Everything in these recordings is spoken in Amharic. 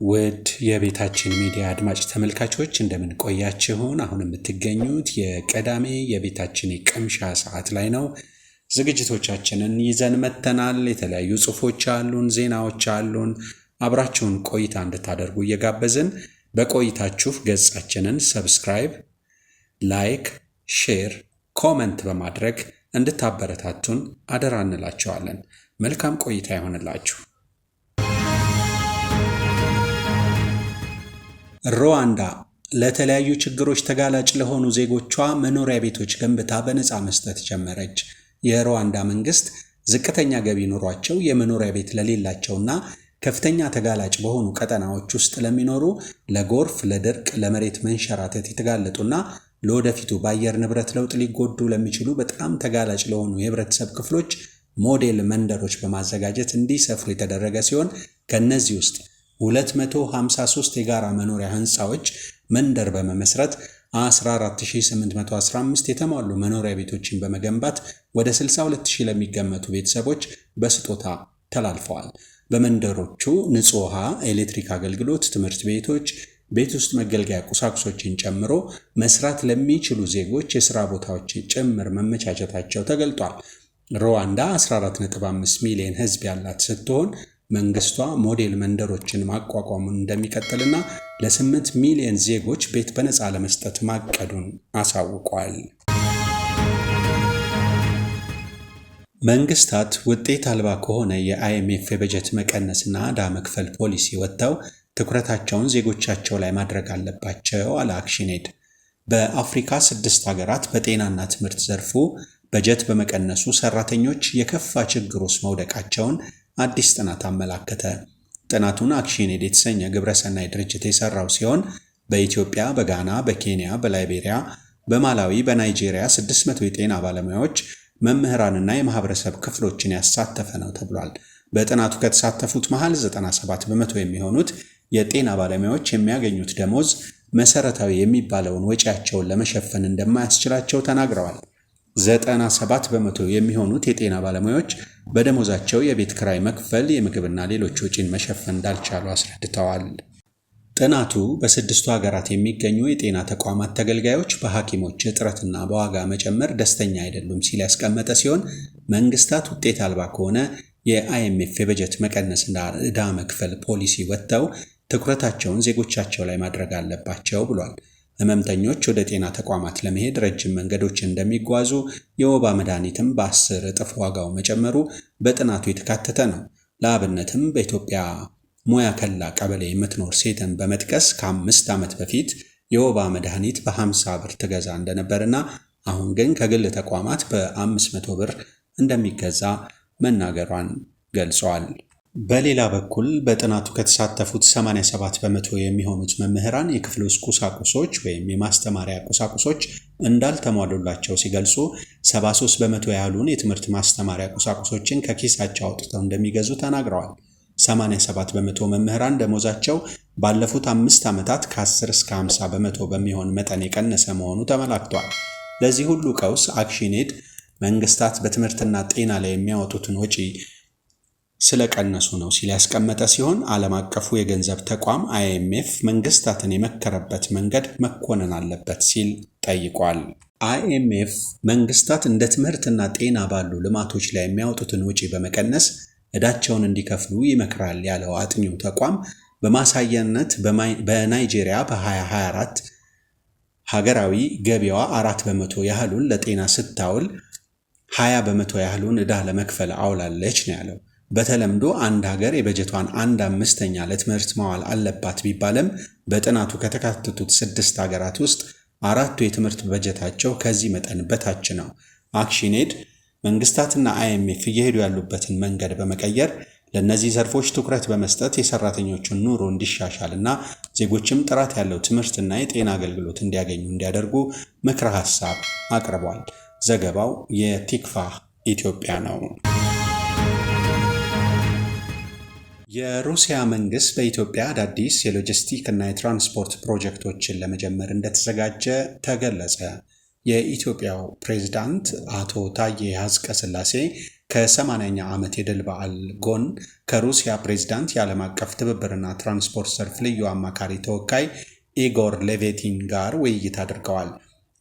ውድ የቤታችን ሚዲያ አድማጭ ተመልካቾች እንደምን ቆያችሁን? አሁን የምትገኙት የቀዳሜ የቤታችን የቅምሻ ሰዓት ላይ ነው። ዝግጅቶቻችንን ይዘን መጥተናል። የተለያዩ ጽሑፎች አሉን፣ ዜናዎች አሉን። አብራችሁን ቆይታ እንድታደርጉ እየጋበዝን በቆይታችሁ ገጻችንን ሰብስክራይብ፣ ላይክ፣ ሼር፣ ኮመንት በማድረግ እንድታበረታቱን አደራ እንላችኋለን። መልካም ቆይታ ይሆንላችሁ። ሩዋንዳ ለተለያዩ ችግሮች ተጋላጭ ለሆኑ ዜጎቿ መኖሪያ ቤቶች ገንብታ በነፃ መስጠት ጀመረች። የሩዋንዳ መንግስት ዝቅተኛ ገቢ ኑሯቸው የመኖሪያ ቤት ለሌላቸውና ከፍተኛ ተጋላጭ በሆኑ ቀጠናዎች ውስጥ ለሚኖሩ ለጎርፍ፣ ለድርቅ፣ ለመሬት መንሸራተት የተጋለጡና ለወደፊቱ በአየር ንብረት ለውጥ ሊጎዱ ለሚችሉ በጣም ተጋላጭ ለሆኑ የህብረተሰብ ክፍሎች ሞዴል መንደሮች በማዘጋጀት እንዲሰፍሩ የተደረገ ሲሆን ከነዚህ ውስጥ 253 የጋራ መኖሪያ ህንፃዎች መንደር በመመስረት 14815 የተሟሉ መኖሪያ ቤቶችን በመገንባት ወደ 62000 ለሚገመቱ ቤተሰቦች በስጦታ ተላልፈዋል። በመንደሮቹ ንጹህ ውሃ፣ ኤሌክትሪክ አገልግሎት፣ ትምህርት ቤቶች፣ ቤት ውስጥ መገልገያ ቁሳቁሶችን ጨምሮ መስራት ለሚችሉ ዜጎች የሥራ ቦታዎች ጭምር መመቻቸታቸው ተገልጧል። ሩዋንዳ 14.5 ሚሊዮን ህዝብ ያላት ስትሆን መንግስቷ ሞዴል መንደሮችን ማቋቋሙን እንደሚቀጥልና ለ8 ሚሊዮን ዜጎች ቤት በነፃ ለመስጠት ማቀዱን አሳውቋል። መንግስታት ውጤት አልባ ከሆነ የአይኤምኤፍ የበጀት መቀነስና ዕዳ መክፈል ፖሊሲ ወጥተው ትኩረታቸውን ዜጎቻቸው ላይ ማድረግ አለባቸው አለ አክሽን ኤድ። በአፍሪካ 6 ሀገራት በጤናና ትምህርት ዘርፉ በጀት በመቀነሱ ሰራተኞች የከፋ ችግር ውስጥ መውደቃቸውን አዲስ ጥናት አመላከተ። ጥናቱን አክሽን ኤድ የተሰኘ ግብረሰናይ ድርጅት የሰራው ሲሆን በኢትዮጵያ፣ በጋና፣ በኬንያ፣ በላይቤሪያ፣ በማላዊ፣ በናይጄሪያ 600 የጤና ባለሙያዎች፣ መምህራንና የማህበረሰብ ክፍሎችን ያሳተፈ ነው ተብሏል። በጥናቱ ከተሳተፉት መሃል 97 በመቶ የሚሆኑት የጤና ባለሙያዎች የሚያገኙት ደሞዝ መሰረታዊ የሚባለውን ወጪያቸውን ለመሸፈን እንደማያስችላቸው ተናግረዋል። 97 በመቶ የሚሆኑት የጤና ባለሙያዎች በደሞዛቸው የቤት ክራይ መክፈል፣ የምግብና ሌሎች ወጪን መሸፈን እንዳልቻሉ አስረድተዋል። ጥናቱ በ6ቱ ሀገራት የሚገኙ የጤና ተቋማት ተገልጋዮች በሐኪሞች እጥረትና በዋጋ መጨመር ደስተኛ አይደሉም ሲል ያስቀመጠ ሲሆን መንግስታት ውጤት አልባ ከሆነ የአይኤምኤፍ የበጀት መቀነስና ዕዳ መክፈል ፖሊሲ ወጥተው ትኩረታቸውን ዜጎቻቸው ላይ ማድረግ አለባቸው ብሏል። ህመምተኞች ወደ ጤና ተቋማት ለመሄድ ረጅም መንገዶች እንደሚጓዙ፣ የወባ መድኃኒትም በ10 እጥፍ ዋጋው መጨመሩ በጥናቱ የተካተተ ነው። ለአብነትም በኢትዮጵያ ሙያ ከላ ቀበሌ የምትኖር ሴትን በመጥቀስ ከ5 ዓመት በፊት የወባ መድኃኒት በ50 ብር ትገዛ እንደነበርና አሁን ግን ከግል ተቋማት በ500 ብር እንደሚገዛ መናገሯን ገልጸዋል። በሌላ በኩል በጥናቱ ከተሳተፉት 87 በመቶ የሚሆኑት መምህራን የክፍል ውስጥ ቁሳቁሶች ወይም የማስተማሪያ ቁሳቁሶች እንዳልተሟሉላቸው ሲገልጹ 73 በመቶ ያህሉን የትምህርት ማስተማሪያ ቁሳቁሶችን ከኪሳቸው አውጥተው እንደሚገዙ ተናግረዋል። 87 በመቶ መምህራን ደሞዛቸው ባለፉት 5 ዓመታት ከ10 እስከ 50 በመቶ በሚሆን መጠን የቀነሰ መሆኑ ተመላክቷል። ለዚህ ሁሉ ቀውስ አክሽን ኤድ መንግስታት በትምህርትና ጤና ላይ የሚያወጡትን ወጪ ስለቀነሱ ነው ሲል ያስቀመጠ ሲሆን ዓለም አቀፉ የገንዘብ ተቋም አይኤምኤፍ መንግስታትን የመከረበት መንገድ መኮነን አለበት ሲል ጠይቋል። አይኤምኤፍ መንግስታት እንደ ትምህርትና ጤና ባሉ ልማቶች ላይ የሚያወጡትን ወጪ በመቀነስ ዕዳቸውን እንዲከፍሉ ይመክራል ያለው አጥኚው ተቋም በማሳያነት በናይጄሪያ በ2024 ሀገራዊ ገቢዋ 4 በመቶ ያህሉን ለጤና ስታውል 20 በመቶ ያህሉን ዕዳ ለመክፈል አውላለች ነው ያለው። በተለምዶ አንድ ሀገር የበጀቷን 1/5 ለትምህርት ማዋል አለባት ቢባልም በጥናቱ ከተካተቱት 6 ሀገራት ውስጥ 4ቱ የትምህርት በጀታቸው ከዚህ መጠን በታች ነው። አክሽን ኤድ መንግስታትና አይኤምኤፍ እየሄዱ ያሉበትን መንገድ በመቀየር ለእነዚህ ዘርፎች ትኩረት በመስጠት የሰራተኞቹን ኑሮ እንዲሻሻልና ዜጎችም ጥራት ያለው ትምህርትና የጤና አገልግሎት እንዲያገኙ እንዲያደርጉ ምክረ ሀሳብ አቅርቧል። ዘገባው የቲክቫህ ኢትዮጵያ ነው። የሩሲያ መንግስት በኢትዮጵያ አዳዲስ የሎጂስቲክ እና የትራንስፖርት ፕሮጀክቶችን ለመጀመር እንደተዘጋጀ ተገለጸ። የኢትዮጵያው ፕሬዝዳንት አቶ ታዬ አጽቀሥላሴ ከ80ኛ ዓመት የድል በዓል ጎን ከሩሲያ ፕሬዝዳንት የዓለም አቀፍ ትብብርና ትራንስፖርት ዘርፍ ልዩ አማካሪ ተወካይ ኢጎር ሌቬቲን ጋር ውይይት አድርገዋል።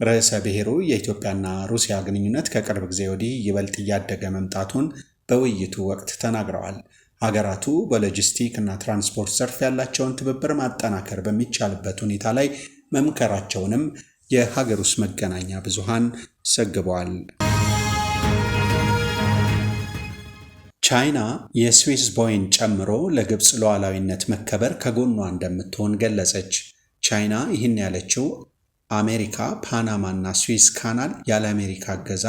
ርዕሰ ብሔሩ የኢትዮጵያና ሩሲያ ግንኙነት ከቅርብ ጊዜ ወዲህ ይበልጥ እያደገ መምጣቱን በውይይቱ ወቅት ተናግረዋል። ሀገራቱ በሎጂስቲክ እና ትራንስፖርት ዘርፍ ያላቸውን ትብብር ማጠናከር በሚቻልበት ሁኔታ ላይ መምከራቸውንም የሀገር ውስጥ መገናኛ ብዙሃን ዘግበዋል። ቻይና የስዊስ ቦይን ጨምሮ ለግብፅ ሉዓላዊነት መከበር ከጎኗ እንደምትሆን ገለጸች። ቻይና ይህን ያለችው አሜሪካ ፓናማ እና ስዊስ ካናል ያለ አሜሪካ እገዛ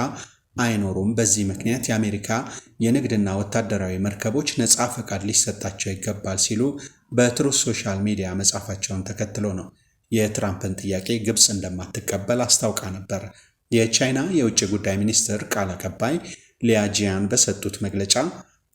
አይኖሩም፣ በዚህ ምክንያት የአሜሪካ የንግድና ወታደራዊ መርከቦች ነፃ ፈቃድ ሊሰጣቸው ይገባል ሲሉ በትሩዝ ሶሻል ሚዲያ መጻፋቸውን ተከትሎ ነው። የትራምፕን ጥያቄ ግብፅ እንደማትቀበል አስታውቃ ነበር። የቻይና የውጭ ጉዳይ ሚኒስትር ቃል አቀባይ ሊያ ጂያን በሰጡት መግለጫ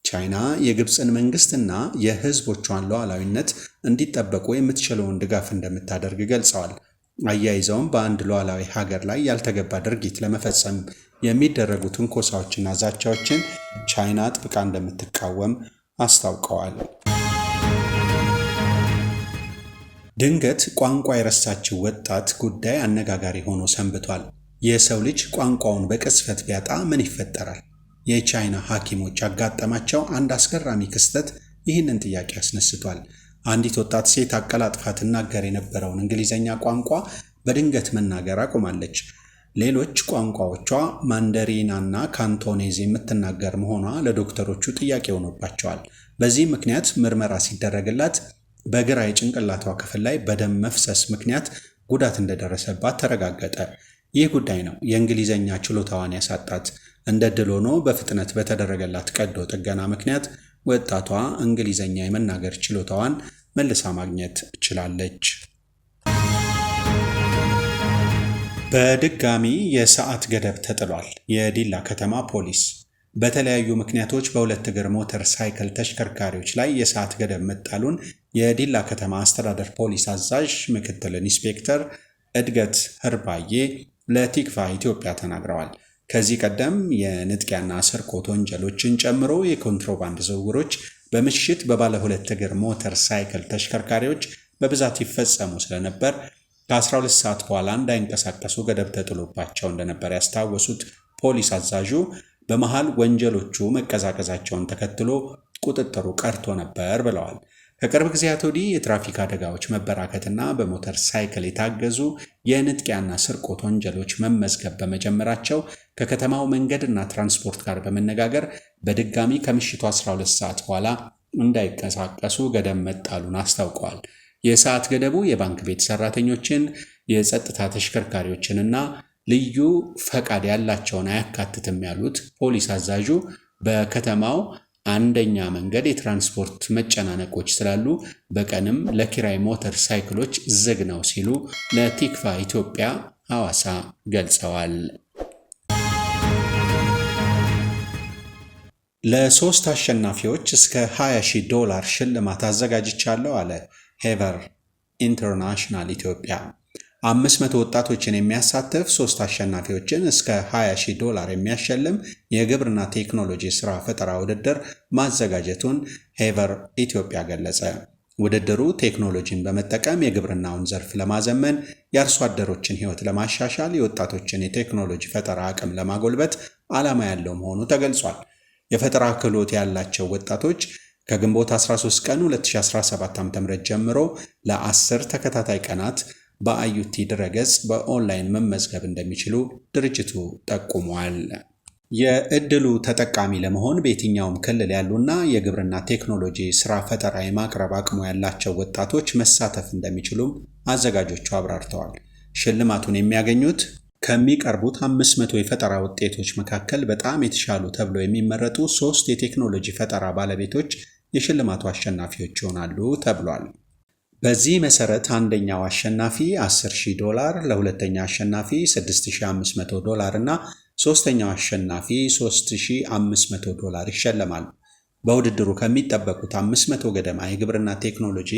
ቻይና የግብፅን መንግስትና የሕዝቦቿን ሉዓላዊነት እንዲጠበቁ የምትችለውን ድጋፍ እንደምታደርግ ገልጸዋል። አያይዘውም በአንድ ሉዓላዊ ሀገር ላይ ያልተገባ ድርጊት ለመፈጸም የሚደረጉ ትንኮሳዎችና ዛቻዎችን ቻይና ጥብቃ እንደምትቃወም አስታውቀዋል። ድንገት ቋንቋ የረሳችው ወጣት ጉዳይ አነጋጋሪ ሆኖ ሰንብቷል። የሰው ልጅ ቋንቋውን በቅጽበት ቢያጣ ምን ይፈጠራል? የቻይና ሐኪሞች ያጋጠማቸው አንድ አስገራሚ ክስተት ይህንን ጥያቄ አስነስቷል። አንዲት ወጣት ሴት አቀላጥፋ ትናገር የነበረውን እንግሊዝኛ ቋንቋ በድንገት መናገር አቁማለች። ሌሎች ቋንቋዎቿ ማንደሪናና ካንቶኔዝ የምትናገር መሆኗ ለዶክተሮቹ ጥያቄ ሆኖባቸዋል። በዚህ ምክንያት ምርመራ ሲደረግላት በግራ የጭንቅላቷ ክፍል ላይ በደም መፍሰስ ምክንያት ጉዳት እንደደረሰባት ተረጋገጠ። ይህ ጉዳይ ነው የእንግሊዝኛ ችሎታዋን ያሳጣት። እንደ ድል ሆኖ በፍጥነት በተደረገላት ቀዶ ጥገና ምክንያት ወጣቷ እንግሊዝኛ የመናገር ችሎታዋን መልሳ ማግኘት ችላለች። በድጋሚ የሰዓት ገደብ ተጥሏል። የዲላ ከተማ ፖሊስ በተለያዩ ምክንያቶች በሁለት እግር ሞተር ሳይክል ተሽከርካሪዎች ላይ የሰዓት ገደብ መጣሉን የዲላ ከተማ አስተዳደር ፖሊስ አዛዥ ምክትል ኢንስፔክተር እድገት ህርባዬ ለቲክቫ ኢትዮጵያ ተናግረዋል። ከዚህ ቀደም የንጥቂያና ስርቆት ወንጀሎችን ጨምሮ የኮንትሮባንድ ዝውውሮች በምሽት በባለ ሁለት እግር ሞተር ሳይክል ተሽከርካሪዎች በብዛት ይፈጸሙ ስለነበር ከ12 ሰዓት በኋላ እንዳይንቀሳቀሱ ገደብ ተጥሎባቸው እንደነበር ያስታወሱት ፖሊስ አዛዡ በመሃል ወንጀሎቹ መቀዛቀዛቸውን ተከትሎ ቁጥጥሩ ቀርቶ ነበር ብለዋል። ከቅርብ ጊዜያት ወዲህ የትራፊክ አደጋዎች መበራከትና በሞተር ሳይክል የታገዙ የንጥቂያና ስርቆት ወንጀሎች መመዝገብ በመጀመራቸው ከከተማው መንገድና ትራንስፖርት ጋር በመነጋገር በድጋሚ ከምሽቱ 12 ሰዓት በኋላ እንዳይንቀሳቀሱ ገደብ መጣሉን አስታውቀዋል። የሰዓት ገደቡ የባንክ ቤት ሰራተኞችን፣ የጸጥታ ተሽከርካሪዎችንና ልዩ ፈቃድ ያላቸውን አያካትትም ያሉት ፖሊስ አዛዡ በከተማው አንደኛ መንገድ የትራንስፖርት መጨናነቆች ስላሉ በቀንም ለኪራይ ሞተር ሳይክሎች ዝግ ነው ሲሉ ለቲክቫ ኢትዮጵያ ሐዋሳ ገልጸዋል። ለ3 አሸናፊዎች እስከ $20,000 ሽልማት አዘጋጅቻለሁ አለ ሄቨር ኢንተርናሽናል ኢትዮጵያ። 500 ወጣቶችን የሚያሳትፍ 3 አሸናፊዎችን እስከ $20,000 የሚያሸልም የግብርና ቴክኖሎጂ ሥራ ፈጠራ ውድድር ማዘጋጀቱን ሄቨር ኢትዮጵያ ገለጸ። ውድድሩ ቴክኖሎጂን በመጠቀም የግብርናውን ዘርፍ ለማዘመን፣ የአርሶ አደሮችን ሕይወት ለማሻሻል፣ የወጣቶችን የቴክኖሎጂ ፈጠራ አቅም ለማጎልበት ዓላማ ያለው መሆኑ ተገልጿል። የፈጠራ ክህሎት ያላቸው ወጣቶች ከግንቦት 13 ቀን 2017 ዓ.ም ጀምሮ ለ10 ተከታታይ ቀናት በአዩቲ ድረገጽ በኦንላይን መመዝገብ እንደሚችሉ ድርጅቱ ጠቁሟል። የዕድሉ ተጠቃሚ ለመሆን በየትኛውም ክልል ያሉና የግብርና ቴክኖሎጂ ሥራ ፈጠራ የማቅረብ አቅሙ ያላቸው ወጣቶች መሳተፍ እንደሚችሉም አዘጋጆቹ አብራርተዋል። ሽልማቱን የሚያገኙት ከሚቀርቡት 500 የፈጠራ ውጤቶች መካከል በጣም የተሻሉ ተብለው የሚመረጡ 3 የቴክኖሎጂ ፈጠራ ባለቤቶች የሽልማቱ አሸናፊዎች ይሆናሉ ተብሏል። በዚህ መሰረት አንደኛው አሸናፊ $10,000፣ ለሁለተኛ አሸናፊ $6,500 እና ሶስተኛው አሸናፊ $3,500 ይሸለማሉ። በውድድሩ ከሚጠበቁት 500 ገደማ የግብርና ቴክኖሎጂ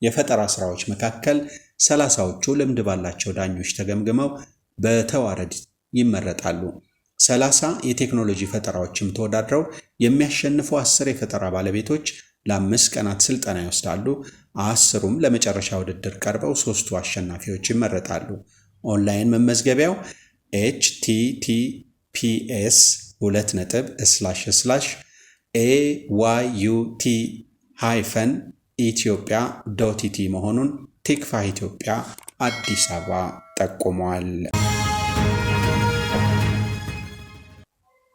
የፈጠራ ስራዎች መካከል 30ዎቹ ልምድ ባላቸው ዳኞች ተገምግመው በተዋረድ ይመረጣሉ። 30 የቴክኖሎጂ ፈጠራዎችም ተወዳድረው የሚያሸንፉ 10 የፈጠራ ባለቤቶች ለ5 ቀናት ስልጠና ይወስዳሉ። 10ሩም ለመጨረሻ ውድድር ቀርበው 3ቱ አሸናፊዎች ይመረጣሉ። ኦንላይን መመዝገቢያው https://ayut-ethiopia.it መሆኑን ቲክቫህ ኢትዮጵያ አዲስ አበባ ጠቁሟል።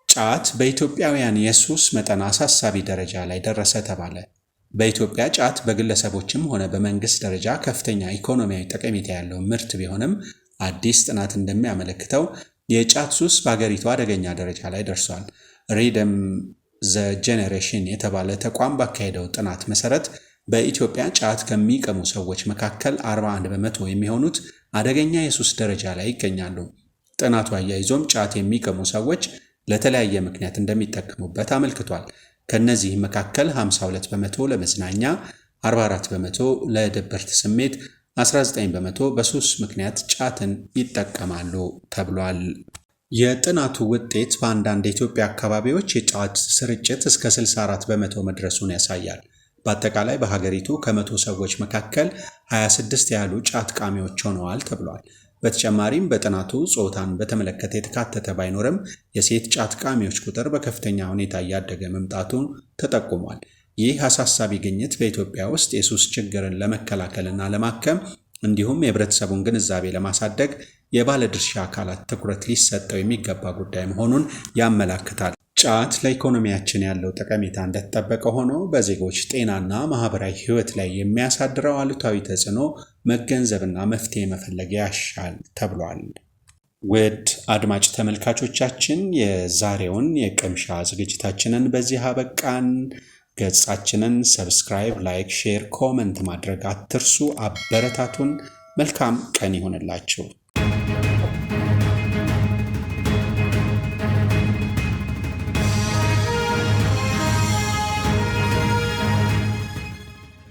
ጫት በኢትዮጵያውያን የሱስ መጠን አሳሳቢ ደረጃ ላይ ደረሰ ተባለ። በኢትዮጵያ ጫት በግለሰቦችም ሆነ በመንግስት ደረጃ ከፍተኛ ኢኮኖሚያዊ ጠቀሜታ ያለው ምርት ቢሆንም አዲስ ጥናት እንደሚያመለክተው የጫት ሱስ በአገሪቱ አደገኛ ደረጃ ላይ ደርሷል። ሪደም ዘ ጄኔሬሽን የተባለ ተቋም ባካሄደው ጥናት መሰረት በኢትዮጵያ ጫት ከሚቀሙ ሰዎች መካከል 41 በመቶ የሚሆኑት አደገኛ የሱስ ደረጃ ላይ ይገኛሉ። ጥናቱ አያይዞም ጫት የሚቀሙ ሰዎች ለተለያየ ምክንያት እንደሚጠቀሙበት አመልክቷል። ከነዚህ መካከል 52 በመቶ ለመዝናኛ፣ 44 በመቶ ለድብርት ስሜት፣ 19 በመቶ በሱስ ምክንያት ጫትን ይጠቀማሉ ተብሏል። የጥናቱ ውጤት በአንዳንድ የኢትዮጵያ አካባቢዎች የጫት ስርጭት እስከ 64 በመቶ መድረሱን ያሳያል። በአጠቃላይ በሀገሪቱ ከ100 ሰዎች መካከል 26 ያህሉ ጫት ቃሚዎች ሆነዋል ተብሏል። በተጨማሪም በጥናቱ ጾታን በተመለከተ የተካተተ ባይኖርም የሴት ጫት ቃሚዎች ቁጥር በከፍተኛ ሁኔታ እያደገ መምጣቱን ተጠቁሟል። ይህ አሳሳቢ ግኝት በኢትዮጵያ ውስጥ የሱስ ችግርን ለመከላከልና ለማከም እንዲሁም የህብረተሰቡን ግንዛቤ ለማሳደግ የባለድርሻ አካላት ትኩረት ሊሰጠው የሚገባ ጉዳይ መሆኑን ያመላክታል። ጫት ለኢኮኖሚያችን ያለው ጠቀሜታ እንደተጠበቀ ሆኖ በዜጎች ጤናና ማህበራዊ ህይወት ላይ የሚያሳድረው አሉታዊ ተጽዕኖ መገንዘብና መፍትሄ መፈለግ ያሻል ተብሏል። ውድ አድማጭ ተመልካቾቻችን የዛሬውን የቅምሻ ዝግጅታችንን በዚህ አበቃን። ገጻችንን ሰብስክራይብ፣ ላይክ፣ ሼር፣ ኮመንት ማድረግ አትርሱ። አበረታቱን። መልካም ቀን ይሆንላችሁ።